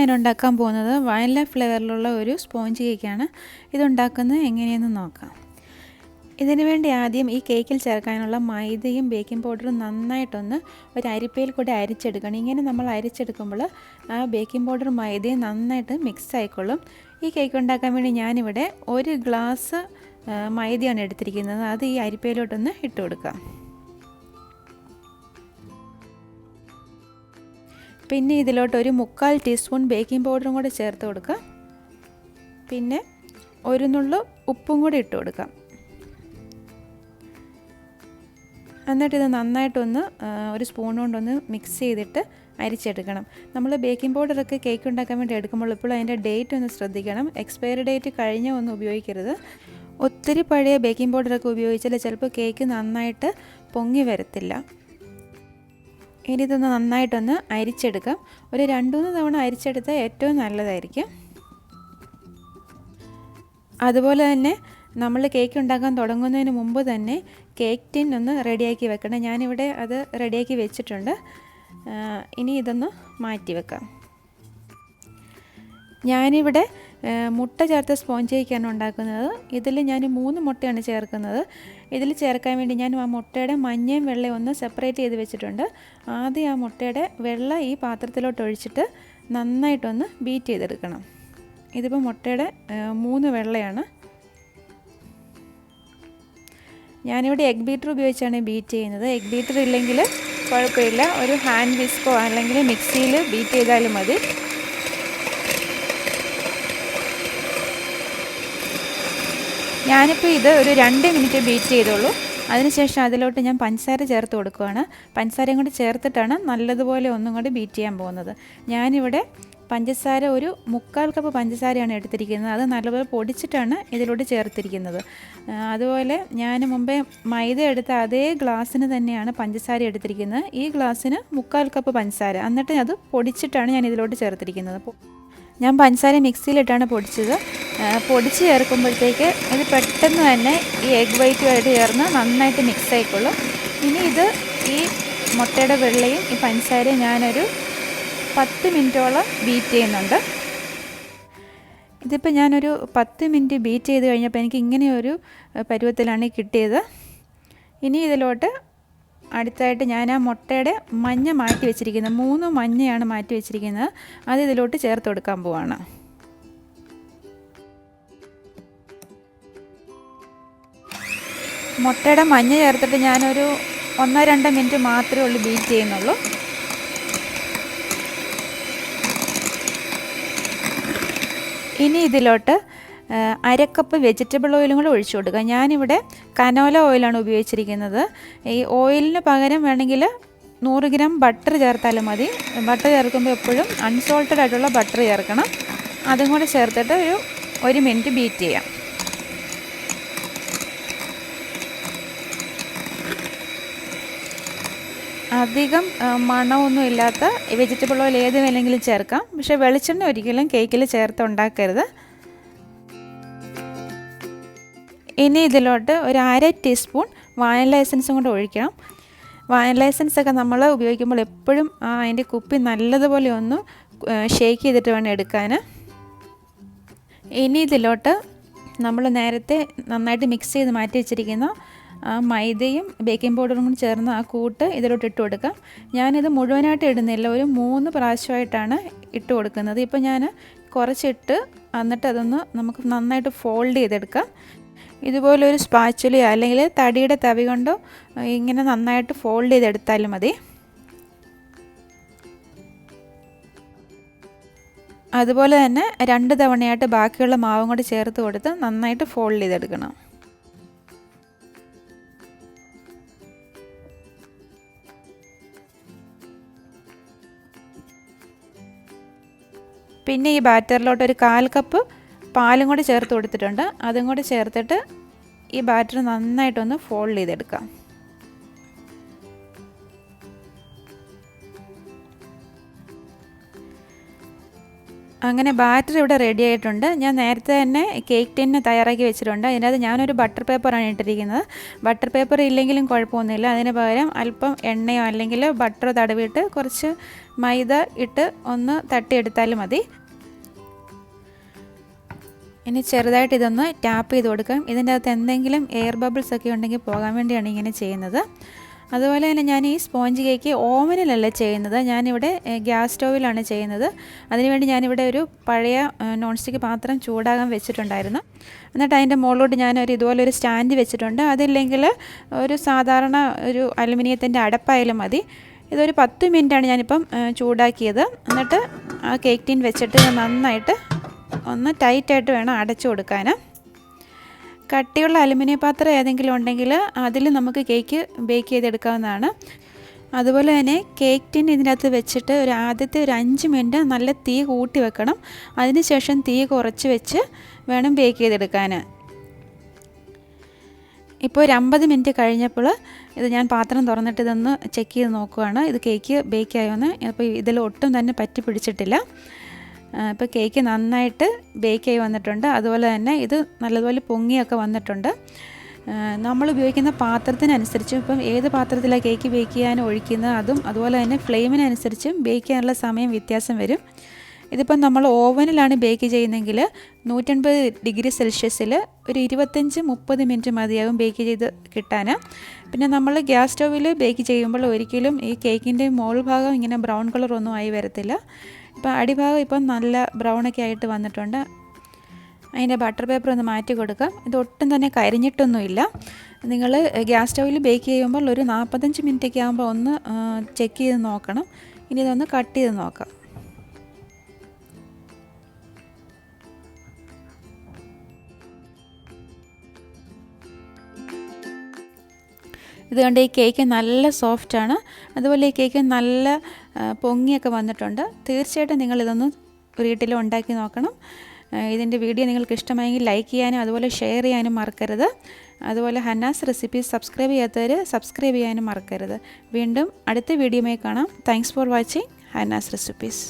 ഞാൻ ഉണ്ടാക്കാൻ പോകുന്നത് വാനില ഫ്ലേവറിലുള്ള ഒരു സ്പോഞ്ച് കേക്കാണ്. ഇതുണ്ടാക്കുന്നത് എങ്ങനെയെന്ന് നോക്കാം. ഇതിനു വേണ്ടി ആദ്യം ഈ കേക്കിൽ ചേർക്കാനുള്ള മൈദയും ബേക്കിംഗ് പൗഡറും നന്നായിട്ടൊന്ന് ഒരു അരിപ്പയിൽ കൂടി അരിച്ചെടുക്കണം. ഇങ്ങനെ നമ്മൾ അരിച്ചെടുക്കുമ്പോൾ ആ ബേക്കിംഗ് പൗഡറും മൈദയും നന്നായിട്ട് മിക്സ് ആയിക്കൊള്ളും. ഈ കേക്ക് ഉണ്ടാക്കാൻ വേണ്ടി ഞാനിവിടെ 1 ഗ്ലാസ് മൈദയാണ് എടുത്തിരിക്കുന്നത്. അത് ഈ അരിപ്പയിലോട്ടൊന്ന് ഇട്ട് കൊടുക്കാം. പിന്നെ ഇതിലോട്ട് ഒരു 3/4 ടീസ്പൂൺ ബേക്കിംഗ് പൗഡറും കൂടി ചേർത്ത് കൊടുക്കാം. പിന്നെ ഒരു നുള്ളു ഉപ്പും കൂടി ഇട്ട് കൊടുക്കാം. എന്നിട്ട് ഇത് നന്നായിട്ടൊന്ന് ഒരു സ്പൂൺ കൊണ്ടൊന്ന് മിക്സ് ചെയ്തിട്ട് അരിച്ചെടുക്കണം. നമ്മൾ ബേക്കിംഗ് പൗഡറൊക്കെ കേക്ക് ഉണ്ടാക്കാൻ വേണ്ടി എടുക്കുമ്പോൾ ഇപ്പോൾ അതിൻ്റെ ഡേറ്റ് ഒന്ന് ശ്രദ്ധിക്കണം. എക്സ്പയറി ഡേറ്റ് കഴിഞ്ഞ ഒന്നും ഉപയോഗിക്കരുത്. ഒത്തിരി പഴയ ബേക്കിംഗ് പൗഡറൊക്കെ ഉപയോഗിച്ചാൽ ചിലപ്പോൾ കേക്ക് നന്നായിട്ട് പൊങ്ങി വരത്തില്ല. ഇനി ഇതൊന്ന് നന്നായിട്ടൊന്ന് അരിച്ചെടുക്കാം. ഒരു 2-3 തവണ അരിച്ചെടുത്താൽ ഏറ്റവും നല്ലതായിരിക്കും. അതുപോലെ തന്നെ നമ്മൾ കേക്ക് ഉണ്ടാക്കാൻ തുടങ്ങുന്നതിന് മുമ്പ് തന്നെ കേക്ക് ടിൻ ഒന്ന് റെഡിയാക്കി വെക്കണം. ഞാനിവിടെ അത് റെഡിയാക്കി വെച്ചിട്ടുണ്ട്. ഇനി ഇതൊന്ന് മാറ്റി വെക്കാം. ഞാനിവിടെ മുട്ട ചേർത്ത സ്പോഞ്ച് കേക്കാണ് ഉണ്ടാക്കുന്നത്. ഇതിൽ ഞാൻ 3 മുട്ടയാണ് ചേർക്കുന്നത്. ഇതിൽ ചേർക്കാൻ വേണ്ടി ഞാൻ ആ മുട്ടയുടെ മഞ്ഞയും വെള്ളയും ഒന്ന് സെപ്പറേറ്റ് ചെയ്ത് വെച്ചിട്ടുണ്ട്. ആദ്യം ആ മുട്ടയുടെ വെള്ള ഈ പാത്രത്തിലോട്ട് ഒഴിച്ചിട്ട് നന്നായിട്ടൊന്ന് ബീറ്റ് ചെയ്തെടുക്കണം. ഇതിപ്പോൾ മുട്ടയുടെ 3 വെള്ളയാണ്. ഞാനിവിടെ എഗ് ബീറ്റർ ഉപയോഗിച്ചാണ് ബീറ്റ് ചെയ്യുന്നത്. എഗ് ബീറ്റർ ഇല്ലെങ്കിൽ കുഴപ്പമില്ല, ഒരു ഹാൻഡ് വിസ്കോ അല്ലെങ്കിൽ മിക്സിയിൽ ബീറ്റ് ചെയ്താലും മതി. ഞാനിപ്പോൾ ഇത് ഒരു 2 മിനിറ്റ് ബീറ്റ് ചെയ്തോളൂ. അതിനുശേഷം അതിലോട്ട് ഞാൻ പഞ്ചസാര ചേർത്ത് കൊടുക്കുകയാണ്. പഞ്ചസാരയും കൂടി ചേർത്തിട്ടാണ് നല്ലതുപോലെ ഒന്നും കൂടി ബീറ്റ് ചെയ്യാൻ പോകുന്നത്. ഞാനിവിടെ പഞ്ചസാര ഒരു 3/4 കപ്പ് പഞ്ചസാരയാണ് എടുത്തിരിക്കുന്നത്. അത് നല്ലപോലെ പൊടിച്ചിട്ടാണ് ഇതിലോട്ട് ചേർത്തിരിക്കുന്നത്. അതുപോലെ ഞാൻ മുമ്പേ മൈദ എടുത്ത അതേ ഗ്ലാസ്സിന് തന്നെയാണ് പഞ്ചസാര എടുത്തിരിക്കുന്നത്. ഈ ഗ്ലാസ്സിന് 3/4 കപ്പ് പഞ്ചസാര, എന്നിട്ട് അത് പൊടിച്ചിട്ടാണ് ഞാൻ ഇതിലോട്ട് ചേർത്തിരിക്കുന്നത്. ഞാൻ പഞ്ചസാര മിക്സിയിലിട്ടാണ് പൊടിച്ചത്. പൊടിച്ച് ചേർക്കുമ്പോഴത്തേക്ക് ഇത് പെട്ടെന്ന് തന്നെ ഈ എഗ് വൈറ്റുമായിട്ട് ചേർന്ന് നന്നായിട്ട് മിക്സ് ആയിക്കൊള്ളും. ഇനി ഇത് ഈ മുട്ടയുടെ വെള്ളയും ഈ പഞ്ചസാരയും ഞാനൊരു 10 മിനിറ്റോളം ബീറ്റ് ചെയ്യുന്നുണ്ട്. ഇതിപ്പോൾ ഞാനൊരു 10 മിനിറ്റ് ബീറ്റ് ചെയ്ത് കഴിഞ്ഞപ്പോൾ എനിക്ക് ഇങ്ങനെയൊരു പരുവത്തിലാണ് കിട്ടിയത്. ഇനി ഇതിലോട്ട് അടുത്തായിട്ട് ഞാൻ ആ മുട്ടയുടെ മഞ്ഞ മാറ്റി വെച്ചിരിക്കുന്നത് 3 മഞ്ഞയാണ് മാറ്റി വെച്ചിരിക്കുന്നത്. അത് ഇതിലോട്ട് ചേർത്ത് കൊടുക്കാൻ പോവാണ്. മുട്ടയുടെ മഞ്ഞ ചേർത്തിട്ട് ഞാനൊരു 1-2 മിനിറ്റ് മാത്രമേ ഉള്ളൂ ബീറ്റ് ചെയ്യുന്നുള്ളൂ. ഇനി ഇതിലോട്ട് 1/2 കപ്പ് വെജിറ്റബിൾ ഓയിലും കൂടെ ഒഴിച്ചു കൊടുക്കുക. ഞാനിവിടെ കനോല ഓയിലാണ് ഉപയോഗിച്ചിരിക്കുന്നത്. ഈ ഓയിലിന് പകരം വേണമെങ്കിൽ 100 ഗ്രാം ബട്ടർ ചേർത്താലും മതി. ബട്ടർ ചേർക്കുമ്പോൾ എപ്പോഴും അൺസോൾട്ടഡ് ആയിട്ടുള്ള ബട്ടർ ചേർക്കണം. അതും കൂടെ ചേർത്തിട്ട് ഒരു 1 മിനിറ്റ് ബീറ്റ് ചെയ്യാം. അധികം മണമൊന്നും ഇല്ലാത്ത വെജിറ്റബിൾ ഓയിൽ ഏത് വേണമെങ്കിലും ചേർക്കാം. പക്ഷേ വെളിച്ചെണ്ണ ഒരിക്കലും കേക്കിൽ ചേർത്ത് ഉണ്ടാക്കരുത്. ഇനി ഇതിലോട്ട് ഒരു 1/2 ടീസ്പൂൺ വാനില എസൻസും കൂടെ ഒഴിക്കണം. വാനില എസൻസൊക്കെ നമ്മൾ ഉപയോഗിക്കുമ്പോൾ എപ്പോഴും അതിൻ്റെ കുപ്പി നല്ലതുപോലെ ഒന്ന് ഷേക്ക് ചെയ്തിട്ട് വേണം എടുക്കാൻ. ഇനി ഇതിലോട്ട് നമ്മൾ നേരത്തെ നന്നായിട്ട് മിക്സ് ചെയ്ത് മാറ്റി വെച്ചിരിക്കുന്ന മൈദയും ബേക്കിംഗ് പൗഡറും കൂടി ചേർന്ന് ആ കൂട്ട് ഇതിലോട്ട് ഇട്ട് കൊടുക്കാം. ഞാനിത് മുഴുവനായിട്ട് ഇടുന്നില്ല, ഒരു 3 പ്രാവശ്യമായിട്ടാണ് ഇട്ട് കൊടുക്കുന്നത്. ഇപ്പോൾ ഞാൻ കുറച്ചിട്ട് എന്നിട്ട് അതൊന്ന് നമുക്ക് നന്നായിട്ട് ഫോൾഡ് ചെയ്തെടുക്കാം. ഇതുപോലെ ഒരു സ്പാച്ചുലയോ അല്ലെങ്കിൽ തടിയുടെ തവി കൊണ്ടോ ഇങ്ങനെ നന്നായിട്ട് ഫോൾഡ് ചെയ്തെടുത്താലും മതി. അതുപോലെ തന്നെ 2 തവണയായിട്ട് ബാക്കിയുള്ള മാവും കൂടി ചേർത്ത് കൊടുത്ത് നന്നായിട്ട് ഫോൾഡ് ചെയ്തെടുക്കണം. പിന്നെ ഈ ബാറ്ററിലോട്ട് ഒരു 1/4 കപ്പ് പാലും കൂടി ചേർത്ത് കൊടുത്തിട്ടുണ്ട്. അതും കൂടി ചേർത്തിട്ട് ഈ ബാറ്റർ നന്നായിട്ടൊന്ന് ഫോൾഡ് ചെയ്തെടുക്കാം. അങ്ങനെ ബാറ്റർ ഇവിടെ റെഡി ആയിട്ടുണ്ട്. ഞാൻ നേരത്തെ തന്നെ കേക്ക് ടിന്ന് തയ്യാറാക്കി വെച്ചിട്ടുണ്ട്. അതിനകത്ത് ഞാനൊരു ബട്ടർ പേപ്പറാണ് ഇട്ടിരിക്കുന്നത്. ബട്ടർ പേപ്പർ ഇല്ലെങ്കിലും കുഴപ്പമൊന്നുമില്ല. അതിന് പകരം അല്പം എണ്ണയോ അല്ലെങ്കിൽ ബട്ടറോ തടവിയിട്ട് കുറച്ച് മൈദ ഇട്ട് ഒന്ന് തട്ടിയെടുത്താലും മതി. ഇനി ചെറുതായിട്ട് ഇതൊന്ന് ടാപ്പ് ചെയ്ത് കൊടുക്കാം. ഇതിൻ്റെ അകത്ത് എന്തെങ്കിലും എയർ ബബിൾസ് ഒക്കെ ഉണ്ടെങ്കിൽ പോകാൻ വേണ്ടിയാണ് ഇങ്ങനെ ചെയ്യുന്നത്. അതുപോലെ തന്നെ ഞാൻ ഈ സ്പോഞ്ച് കേക്ക് ഓവനിലല്ല ചെയ്യുന്നത്, ഞാനിവിടെ ഗ്യാസ് സ്റ്റൗവിലാണ് ചെയ്യുന്നത്. അതിനുവേണ്ടി ഞാനിവിടെ ഒരു പഴയ നോൺ സ്റ്റിക്ക് പാത്രം ചൂടാകാൻ വെച്ചിട്ടുണ്ടായിരുന്നു. എന്നിട്ട് അതിൻ്റെ മുകളിലോട്ട് ഞാനൊരു ഇതുപോലൊരു സ്റ്റാൻഡ് വെച്ചിട്ടുണ്ട്. അതില്ലെങ്കിൽ ഒരു സാധാരണ ഒരു അലുമിനിയത്തിൻ്റെ അടപ്പായാലും മതി. ഇതൊരു 10 മിനിറ്റാണ് ഞാനിപ്പം ചൂടാക്കിയത്. എന്നിട്ട് ആ കേക്ക് ടീൻ വെച്ചിട്ട് നന്നായിട്ട് ഒന്ന് ടൈറ്റായിട്ട് വേണം അടച്ചു കൊടുക്കാൻ. കട്ടിയുള്ള അലുമിനിയം പാത്രം ഏതെങ്കിലും ഉണ്ടെങ്കിൽ അതിൽ നമുക്ക് കേക്ക് ബേക്ക് ചെയ്തെടുക്കാവുന്നതാണ്. അതുപോലെ തന്നെ കേക്ക് ടിൻ ഇതിനകത്ത് വെച്ചിട്ട് ആദ്യത്തെ ഒരു 5 മിനിറ്റ് നല്ല തീ കൂട്ടി വെക്കണം. അതിനുശേഷം തീ കുറച്ച് വെച്ച് വേണം ബേക്ക് ചെയ്തെടുക്കാൻ. ഇപ്പോൾ ഒരു 50 മിനിറ്റ് കഴിഞ്ഞപ്പോൾ ഇത് ഞാൻ പാത്രം തുറന്നിട്ട് ഇതൊന്ന് ചെക്ക് ചെയ്ത് നോക്കുകയാണ്, ഇത് കേക്ക് ബേക്ക് ആയോന്ന്. അപ്പോൾ ഇതിൽ ഒട്ടും തന്നെ പറ്റി പിടിച്ചിട്ടില്ല. ഇപ്പോൾ കേക്ക് നന്നായിട്ട് ബേക്ക് ആയി വന്നിട്ടുണ്ട്. അതുപോലെ തന്നെ ഇത് നല്ലതുപോലെ പൊങ്ങിയൊക്കെ വന്നിട്ടുണ്ട്. നമ്മൾ ഉപയോഗിക്കുന്ന പാത്രത്തിനനുസരിച്ചും ഇപ്പം ഏത് പാത്രത്തിലാണ് കേക്ക് ബേക്ക് ചെയ്യാൻ ഒഴിക്കുന്നത് അതും അതുപോലെ തന്നെ ഫ്ലെയിമിനനുസരിച്ചും ബേക്ക് ചെയ്യാനുള്ള സമയം വ്യത്യാസം വരും. ഇതിപ്പം നമ്മൾ ഓവനിലാണ് ബേക്ക് ചെയ്യുന്നതെങ്കിൽ 180 ഡിഗ്രി സെൽഷ്യസിൽ ഒരു 25-30 മിനിറ്റ് മതിയാകും ബേക്ക് ചെയ്ത് കിട്ടാൻ. പിന്നെ നമ്മൾ ഗ്യാസ് സ്റ്റൗവിൽ ബേക്ക് ചെയ്യുമ്പോൾ ഒരിക്കലും ഈ കേക്കിൻ്റെ മോൾ ഭാഗം ഇങ്ങനെ ബ്രൗൺ കളറൊന്നും ആയി വരത്തില്ല. ഇപ്പം അടിഭാഗം ഇപ്പം നല്ല ബ്രൗണൊക്കെ ആയിട്ട് വന്നിട്ടുണ്ട്. അതിൻ്റെ ബട്ടർ പേപ്പർ ഒന്ന് മാറ്റി കൊടുക്കാം. ഇതൊട്ടും തന്നെ കരിഞ്ഞിട്ടൊന്നുമില്ല. നിങ്ങൾ ഗ്യാസ് സ്റ്റൗവിൽ ബേക്ക് ചെയ്യുമ്പോൾ ഒരു 45 മിനിറ്റൊക്കെ ആകുമ്പോൾ ഒന്ന് ചെക്ക് ചെയ്ത് നോക്കണം. ഇനി ഇതൊന്ന് കട്ട് ചെയ്ത് നോക്കാം. ഇതുകൊണ്ട് ഈ കേക്ക് നല്ല സോഫ്റ്റാണ്. അതുപോലെ ഈ കേക്ക് നല്ല പൊങ്ങിയൊക്കെ വന്നിട്ടുണ്ട്. തീർച്ചയായിട്ടും നിങ്ങളിതൊന്ന് വീട്ടിൽ ഉണ്ടാക്കി നോക്കണം. ഇതിൻ്റെ വീഡിയോ നിങ്ങൾക്ക് ഇഷ്ടമായെങ്കിൽ ലൈക്ക് ചെയ്യാനും അതുപോലെ ഷെയർ ചെയ്യാനും മറക്കരുത്. അതുപോലെ ഹന്നാസ് റെസിപ്പീസ് സബ്സ്ക്രൈബ് ചെയ്യാത്തവർ സബ്സ്ക്രൈബ് ചെയ്യാനും മറക്കരുത്. വീണ്ടും അടുത്ത വീഡിയോയുമായി കാണാം. Thanks for watching Hanna's recipes.